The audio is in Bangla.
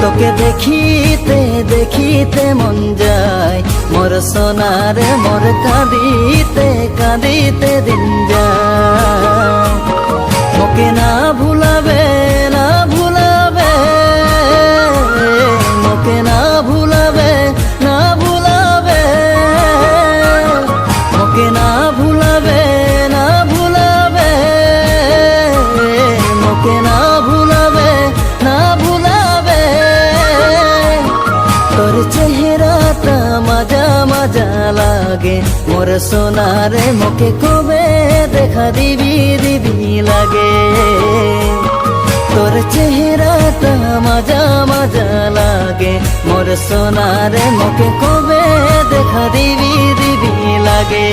তোকে দেখিতে দেখিতে মন যায় মোর সোনারে, মোর কাঁদিতে কাঁদিতে দিন যায়। মোকে না ভুলাবে না ভুলাবে, মোকে না ভুলাবে না ভুলাবে, মোকে না ভুলাবে না ভুলাবে, মোকে না ভুলাবে না ভুলাবে। তোর চেহারাটা মাজা মাজা লাগে মোর সোনারে, মোকে কবে দেখা দিবি দিবি লাগে। তোর চেহারাটা মাজা মাজা লাগে মোর সোনারে, মোকে কবে দেখা দিবি দিবি লাগে।